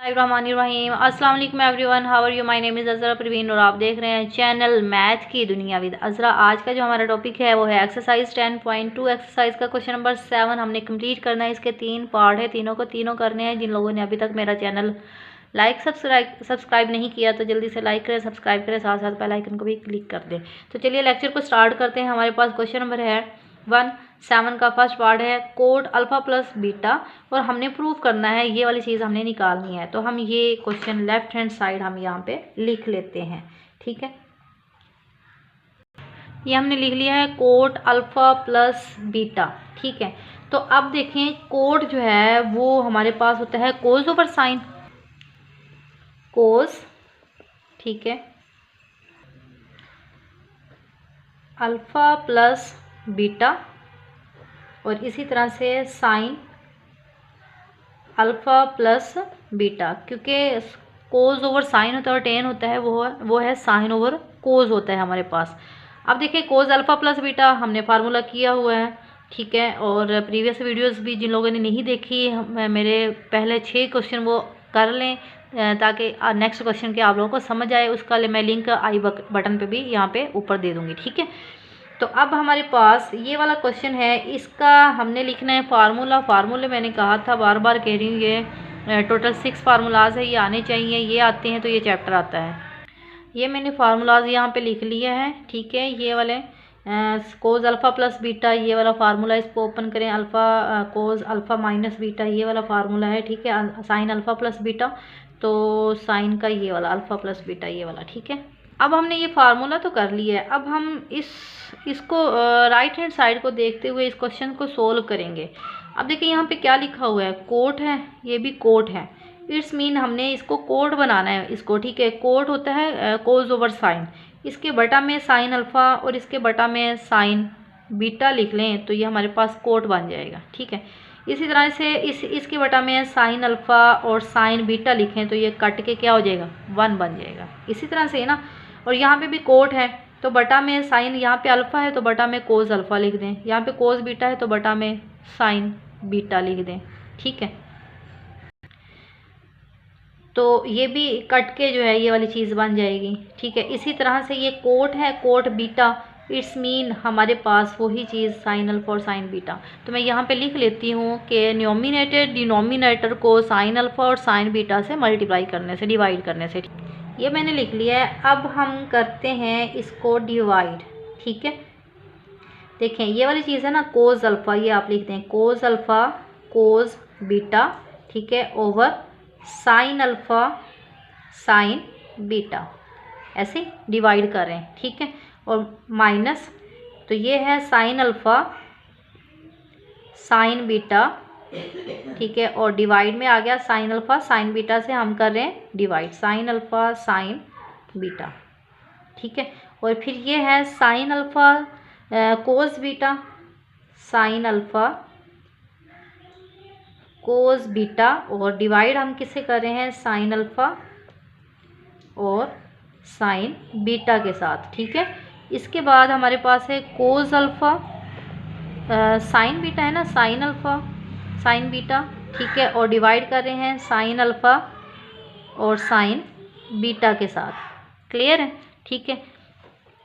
बिस्मिल्लाहिर्रहमानिर्रहीम। अस्सलाम वालेकुम everyone, how are you? My name is Azra Parveen और आप देख रहे हैं चैनल मैथ की दुनिया विद अज़रा। आज का जो हमारा टॉपिक है वो है एक्सरसाइज 10.2। एक्सरसाइज का क्वेश्चन नंबर 7 हमने कंप्लीट करना है। इसके 3 पार्ट है, तीनों करने हैं। जिन लोगों ने अभी तक मेरा चैनल सब्सक्राइब नहीं किया तो जल्दी से लाइक करें, सब्सक्राइब करें, साथ साथ बेल आइकन को भी क्लिक कर दें। तो चलिए लेक्चर को स्टार्ट करते हैं। हमारे पास क्वेश्चन नंबर है 7 का फर्स्ट पार्ट है कोड अल्फा प्लस बीटा, और हमने प्रूव करना है, ये वाली चीज़ हमने निकालनी है। तो हम ये क्वेश्चन लेफ्ट हैंड साइड हम यहाँ पे लिख लेते हैं, ठीक है। ये हमने लिख लिया है कोड अल्फा प्लस बीटा, ठीक है। तो अब देखें कोड जो है वो हमारे पास होता है कोस ओवर साइन, कोस, ठीक है, अल्फा प्लस बीटा, और इसी तरह से साइन अल्फ़ा प्लस बीटा, क्योंकि कोज ओवर साइन होता है और टेन होता है, वो है साइन ओवर कोज होता है हमारे पास। अब देखिए कोज अल्फ़ा प्लस बीटा हमने फार्मूला किया हुआ है, ठीक है। और प्रीवियस वीडियोस भी जिन लोगों ने नहीं देखी, मेरे पहले 6 क्वेश्चन वो कर लें ताकि नेक्स्ट क्वेश्चन के आप लोगों को समझ आए। उसका मैं लिंक आई बटन पे भी यहाँ पे ऊपर दे दूँगी, ठीक है। तो अब हमारे पास ये वाला क्वेश्चन है, इसका हमने लिखना है फार्मूले मैंने कहा था, बार बार कह रही हूँ, ये टोटल 6 फार्मूलाज है, ये आने चाहिए। ये आते हैं तो ये चैप्टर आता है। ये मैंने फार्मूलाज यहाँ पे लिख लिया है, ठीक है। ये वाले कोज अल्फ़ा प्लस बीटा, ये वाला फार्मूला, इसको ओपन करें। अल्फ़ा कोज अल्फ़ा माइनस बीटा, ये वाला फार्मूला है, ठीक है। साइन अल्फ़ा प्लस बीटा, तो साइन का ये वाला अल्फ़ा प्लस बीटा, ये वाला, ठीक है। अब हमने ये फार्मूला तो कर लिया है। अब हम इसको राइट हैंड साइड को देखते हुए इस क्वेश्चन को सोल्व करेंगे। अब देखिए यहाँ पे क्या लिखा हुआ है, कोट है, ये भी कोट है। इट्स मीन हमने इसको कोट बनाना है इसको, ठीक है। कोट होता है कोज ओवर साइन, इसके बटा में साइन अल्फ़ा और इसके बटा में साइन बीटा लिख लें तो ये हमारे पास कोट बन जाएगा, ठीक है। इसी तरह से इसके बटा में साइन अल्फ़ा और साइन बीटा लिखें तो ये कट के क्या हो जाएगा, 1 बन जाएगा। इसी तरह से ना, और यहाँ पे भी कोट है तो बटा में साइन, यहाँ पे अल्फ़ा है तो बटा में कोस अल्फ़ा लिख दें, यहाँ पे कोस बीटा है तो बटा में साइन बीटा लिख दें, ठीक है। तो ये भी कट के जो है ये वाली चीज़ बन जाएगी, ठीक है। इसी तरह से ये कोट है, कोट बीटा, इट्स मीन हमारे पास वही चीज़ साइन अल्फ़ा और साइन बीटा। तो मैं यहाँ पे लिख लेती हूँ कि डिनोमिनेटर को साइन अल्फ़ा और साइन बीटा से मल्टीप्लाई करने से, डिवाइड करने से, ये मैंने लिख लिया है। अब हम करते हैं इसको डिवाइड, ठीक है। देखें ये वाली चीज़ है ना कोस अल्फ़ा, ये आप लिखते हैं कोस अल्फ़ा कोस बीटा, ठीक है, over sine alpha sine beta, ऐसे डिवाइड कर रहे हैं, ठीक है। और माइनस, तो ये है साइन अल्फ़ा साइन बीटा, ठीक है। और डिवाइड में आ गया साइन अल्फ़ा साइन बीटा से हम कर रहे हैं divide, sine alpha sine beta, ठीक है। और फिर ये है sine alpha cos beta, sine alpha cos beta, और डिवाइड हम किससे कर रहे हैं, साइन अल्फ़ा और साइन बीटा के साथ, ठीक है। इसके बाद हमारे पास है कोस अल्फ़ा साइन बीटा, है ना, साइन अल्फ़ा साइन बीटा, ठीक है। और डिवाइड कर रहे हैं साइन अल्फ़ा और साइन बीटा के साथ, क्लियर है, ठीक है।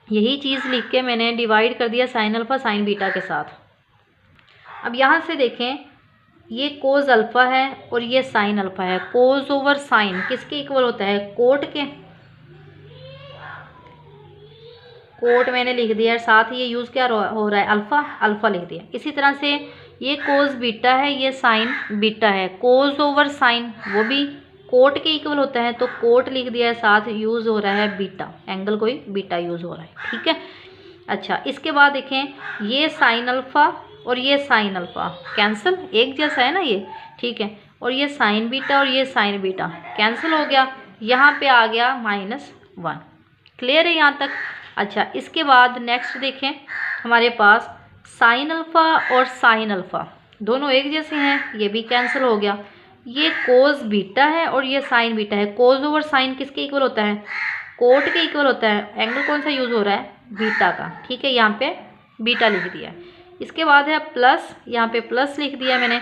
यही चीज़ लिख के मैंने डिवाइड कर दिया साइन अल्फ़ा साइन बीटा के साथ। अब यहाँ से देखें ये कोस अल्फ़ा है और ये साइन अल्फ़ा है। कोस ओवर साइन किसके इक्वल होता है, कोट के। कोट मैंने लिख दिया, साथ ही ये यूज़ क्या हो रहा है, अल्फ़ा, अल्फ़ा लिख दिया। इसी तरह से ये कोस बीटा है, ये साइन बीटा है। कोस ओवर साइन वो भी कोट के इक्वल होता है तो कोट लिख दिया है, साथ यूज़ हो रहा है बीटा, एंगल कोई बीटा यूज़ हो रहा है, ठीक है। अच्छा इसके बाद देखें ये साइन अल्फ़ा और ये साइन अल्फ़ा कैंसिल, एक जैसा है ना ये, ठीक है। और ये साइन बीटा और ये साइन बीटा कैंसिल हो गया, यहाँ पे आ गया -1, क्लियर है यहाँ तक। अच्छा इसके बाद नेक्स्ट देखें हमारे पास साइन अल्फ़ा और साइन अल्फ़ा दोनों एक जैसे हैं, ये भी कैंसिल हो गया। ये कोस बीटा है और ये साइन बीटा है। कोस ओवर साइन किसके इक्वल होता है, कोट के इक्वल होता है। एंगल कौन सा यूज़ हो रहा है, बीटा का, ठीक है। यहाँ पे बीटा लिख दिया। इसके बाद है प्लस, यहाँ पे प्लस लिख दिया मैंने।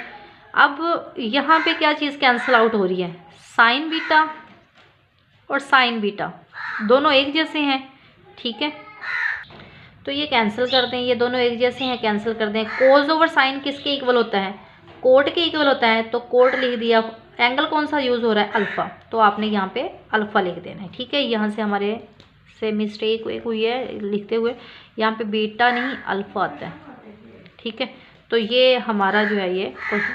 अब यहाँ पे क्या चीज़ कैंसिल आउट हो रही है, साइन बीटा और साइन बीटा दोनों एक जैसे हैं, ठीक है, तो ये कैंसिल कर दें, ये दोनों एक जैसे हैं, कैंसिल कर दें। कोस ओवर साइन किसके इक्वल होता है? कोट के इक्वल होता है, तो कोट लिख दिया। एंगल कौन सा यूज़ हो रहा है? अल्फ़ा, तो आपने यहाँ पे अल्फ़ा लिख देना है, ठीक है। यहाँ से हमारे से मिस्टेक एक हुई है लिखते हुए, यहाँ पे बीटा नहीं अल्फ़ा आता है, ठीक है। तो ये हमारा जो है ये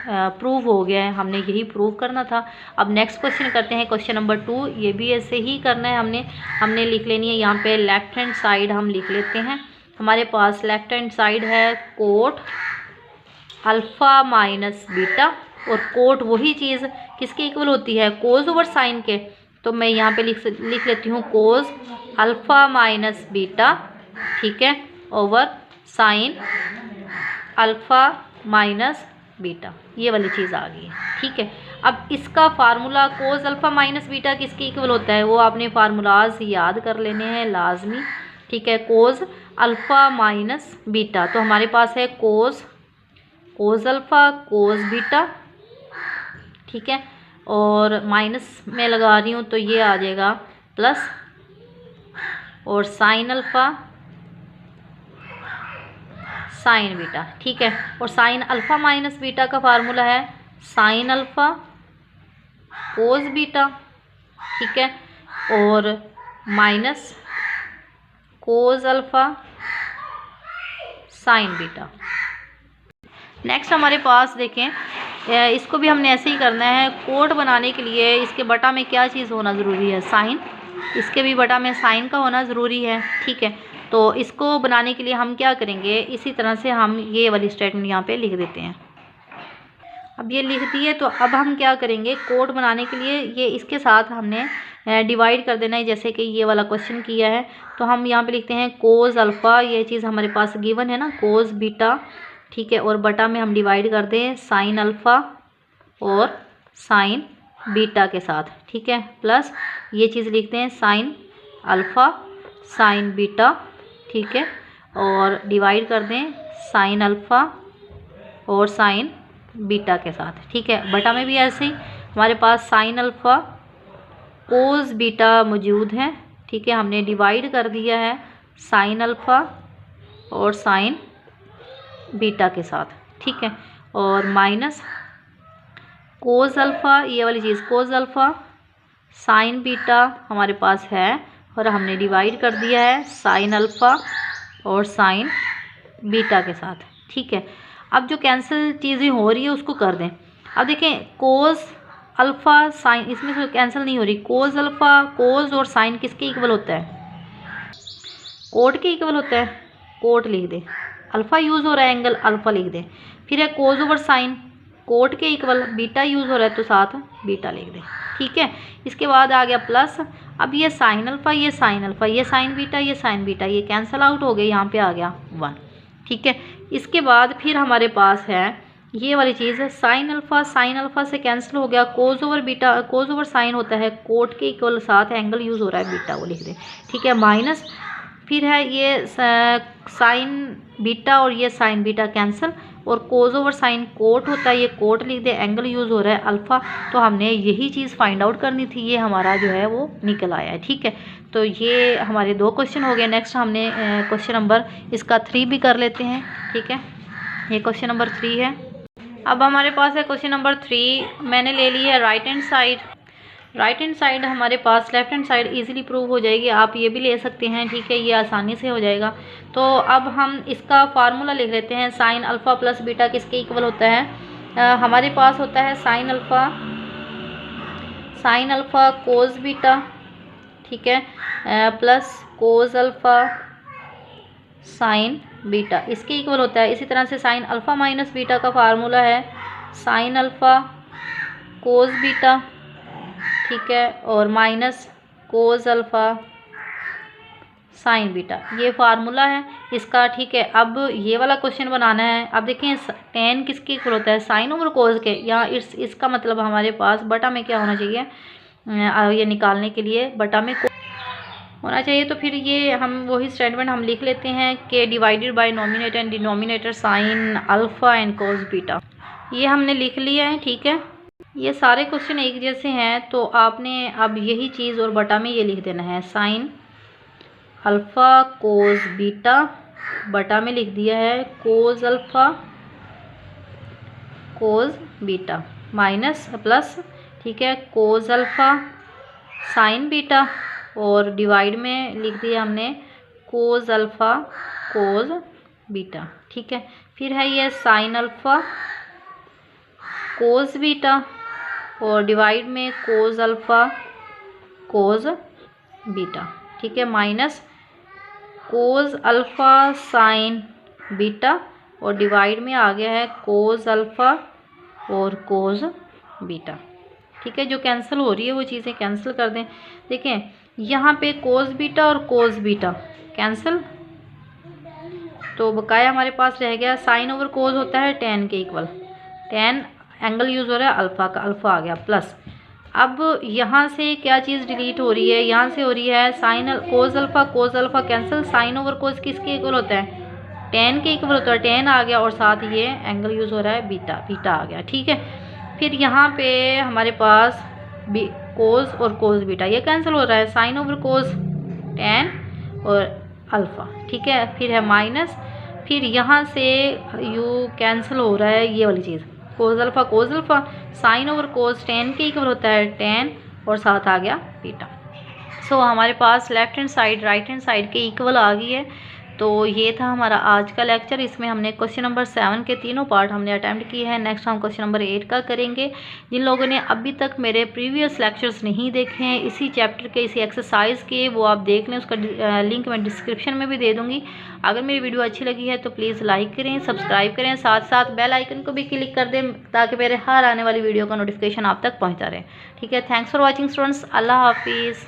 प्रूव हो गया है, हमने यही प्रूव करना था। अब नेक्स्ट क्वेश्चन करते हैं, क्वेश्चन नंबर 2। ये भी ऐसे ही करना है, हमने लिख लेनी है यहाँ पे लेफ्ट हैंड साइड हम लिख लेते हैं। हमारे पास लेफ्ट हैंड साइड है कोट अल्फ़ा माइनस बीटा, और कोट वही चीज़ किसके इक्वल होती है? कोस ओवर साइन के। तो मैं यहाँ पे लिख लेती हूँ कोस अल्फ़ा माइनस बीटा, ठीक है, over sine alpha minus beta, ये वाली चीज़ आ गई है, ठीक है। अब इसका formula cos alpha minus beta किसके इक्वल होता है? वो आपने फार्मूलाज याद कर लेने हैं लाजमी, ठीक है। कोस अल्फ़ा माइनस बीटा, तो हमारे पास है कोस अल्फ़ा कोस बीटा, ठीक है, और माइनस में लगा रही हूँ तो ये आ जाएगा प्लस, और साइन अल्फ़ा साइन बीटा, ठीक है। और साइन अल्फ़ा माइनस बीटा का फार्मूला है साइन अल्फ़ा कोस बीटा, ठीक है, और minus cos alpha sign beta. Next हमारे पास देखें, इसको भी हमने ऐसे ही करना है। कोट बनाने के लिए इसके बटा में क्या चीज़ होना ज़रूरी है? साइन। इसके भी बटा में साइन का होना ज़रूरी है, ठीक है। तो इसको बनाने के लिए हम क्या करेंगे, इसी तरह से हम ये वाली स्टेटमेंट यहाँ पे लिख देते हैं। अब ये लिख दिए, तो अब हम क्या करेंगे, कोट बनाने के लिए ये इसके साथ हमने डिवाइड कर देना है, जैसे कि ये वाला क्वेश्चन किया है। तो हम यहाँ पे लिखते हैं कोस अल्फ़ा, ये चीज़ हमारे पास गिवन है ना, कोस बीटा, ठीक है, और बटा में हम डिवाइड कर दें साइन अल्फ़ा और साइन बीटा के साथ, ठीक है, प्लस ये चीज़ लिखते हैं साइन अल्फ़ा साइन बीटा, ठीक है, और डिवाइड कर दें साइन अल्फ़ा और साइन बीटा के साथ, ठीक है। बटा में भी ऐसे ही हमारे पास साइन अल्फ़ा कोस बीटा मौजूद है, ठीक है, हमने डिवाइड कर दिया है साइन अल्फ़ा और साइन बीटा के साथ, ठीक है, और माइनस कोस अल्फ़ा, ये वाली चीज़ कोस अल्फ़ा साइन बीटा हमारे पास है, और हमने डिवाइड कर दिया है साइन अल्फ़ा और साइन बीटा के साथ, ठीक है। अब जो कैंसिल चीज़ें हो रही है उसको कर दें। अब देखें कोस अल्फ़ा साइन, इसमें से कैंसिल नहीं हो रही। कोस अल्फ़ा कोस और साइन किसके इक्वल होता है? कोट के इक्वल होता है, कोट लिख दे। अल्फ़ा यूज़ हो रहा है, एंगल अल्फ़ा लिख दे। फिर है कोस ओवर साइन, कोट के इक्वल, बीटा यूज़ हो रहा है तो साथ बीटा लिख दे, ठीक है। इसके बाद आ गया प्लस, अब ये साइन अल्फ़ा ये साइन अल्फ़ा ये साइन बीटा ये साइन बीटा, ये कैंसिल आउट हो गए, यहाँ पे आ गया 1, ठीक है। इसके बाद फिर हमारे पास है ये वाली चीज़ है साइन अल्फ़ा से कैंसिल हो गया, कोस ओवर बीटा, कोस ओवर साइन होता है कोट के इक्वल, साथ एंगल यूज़ हो रहा है बीटा, वो लिख दे, ठीक है, माइनस फिर है ये साइन बीटा और ये साइन बीटा कैंसिल, और कोस ओवर साइन कोट होता है, ये कोट लिख दे, एंगल यूज़ हो रहा है अल्फ़ा। तो हमने यही चीज़ फाइंड आउट करनी थी, ये हमारा जो है वो निकल आया है, ठीक है। तो ये हमारे 2 क्वेश्चन हो गए। नेक्स्ट हमने क्वेश्चन नंबर इसका 3 भी कर लेते हैं, ठीक है, ये क्वेश्चन नंबर 3 है। अब हमारे पास है क्वेश्चन नंबर 3, मैंने ले ली है right hand side. Right hand side हमारे पास left hand side easily prove हो जाएगी, आप ये भी ले सकते हैं, ठीक है, ये आसानी से हो जाएगा। तो अब हम इसका फार्मूला लिख लेते हैं, साइन अल्फ़ा प्लस बीटा किसके इक्वल होता है? हमारे पास होता है साइन अल्फ़ा कोस बीटा, ठीक है, plus cos alpha sign beta इसके इक्वल होता है। इसी तरह से साइन अल्फ़ा माइनस बीटा का फार्मूला है साइन अल्फ़ा कोस बीटा, ठीक है, और minus cos alpha sign beta, ये फार्मूला है इसका, ठीक है। अब ये वाला क्वेश्चन बनाना है। अब देखें टेन किसके इक्वल होता है? साइन ओवर कोस के। यहाँ इसका मतलब हमारे पास बटा में क्या होना चाहिए, ये निकालने के लिए बटा में होना चाहिए। तो फिर ये हम वही स्टेटमेंट हम लिख लेते हैं कि divided by nominator and denominator sine alpha and cos beta, ये हमने लिख लिया है, ठीक है। ये सारे क्वेश्चन एक जैसे हैं, तो आपने अब यही चीज़ और बटा में ये लिख देना है, साइन अल्फ़ा कोस बीटा, बटा में लिख दिया है cos alpha cos beta minus plus, ठीक है, कोस अल्फ़ा साइन बीटा, और डिवाइड में लिख दिया हमने कोस अल्फ़ा कोस बीटा, ठीक है। फिर है ये साइन अल्फ़ा कोस बीटा और डिवाइड में कोस अल्फ़ा कोस बीटा, ठीक है, minus cos alpha sign beta और डिवाइड में आ गया है कोस अल्फ़ा और कोस बीटा, ठीक है। जो कैंसिल हो रही है वो चीज़ें कैंसिल कर दें। देखें यहाँ पे कोस बीटा और कोस बीटा कैंसिल, तो बकाया हमारे पास रह गया साइन ओवर कोस होता है टेन के इक्वल, टेन एंगल यूज़ हो रहा है अल्फ़ा का, अल्फ़ा आ गया प्लस। अब यहाँ से क्या चीज़ डिलीट हो रही है, यहाँ से हो रही है sine cos alpha cancel, sine over cos किसके इक्वल होता है, टेन के इक्वल होता है, टेन आ गया और साथ ये एंगल यूज़ हो रहा है बीटा, बीटा आ गया, ठीक है। फिर यहाँ पे हमारे पास कोस और कोस बीटा ये कैंसिल हो रहा है, साइन ओवर कोस टेन और अल्फ़ा, ठीक है। फिर है माइनस, फिर यहाँ से यू कैंसिल हो रहा है ये वाली चीज़, cos alpha sine over cos tan के इक्वल होता है टेन और साथ आ गया बीटा। सो हमारे पास left hand side right hand side के इक्वल आ गई है। तो ये था हमारा आज का लेक्चर। इसमें हमने क्वेश्चन नंबर 7 के तीनों पार्ट हमने अटैम्प्ट किए हैं। नेक्स्ट हम क्वेश्चन नंबर 8 का करेंगे। जिन लोगों ने अभी तक मेरे प्रीवियस लेक्चर्स नहीं देखे हैं इसी चैप्टर के, इसी एक्सरसाइज के, वो आप देख लें, उसका लिंक मैं डिस्क्रिप्शन में भी दे दूँगी। अगर मेरी वीडियो अच्छी लगी है तो प्लीज़ लाइक करें, सब्सक्राइब करें, साथ साथ बेल आइकन को भी क्लिक कर दें ताकि मेरे हर आने वाली वीडियो का नोटिफिकेशन आप तक पहुँचता रहे। ठीक है, थैंक्स फॉर वॉचिंग स्टूडेंट्स, अल्लाह हाफिज़।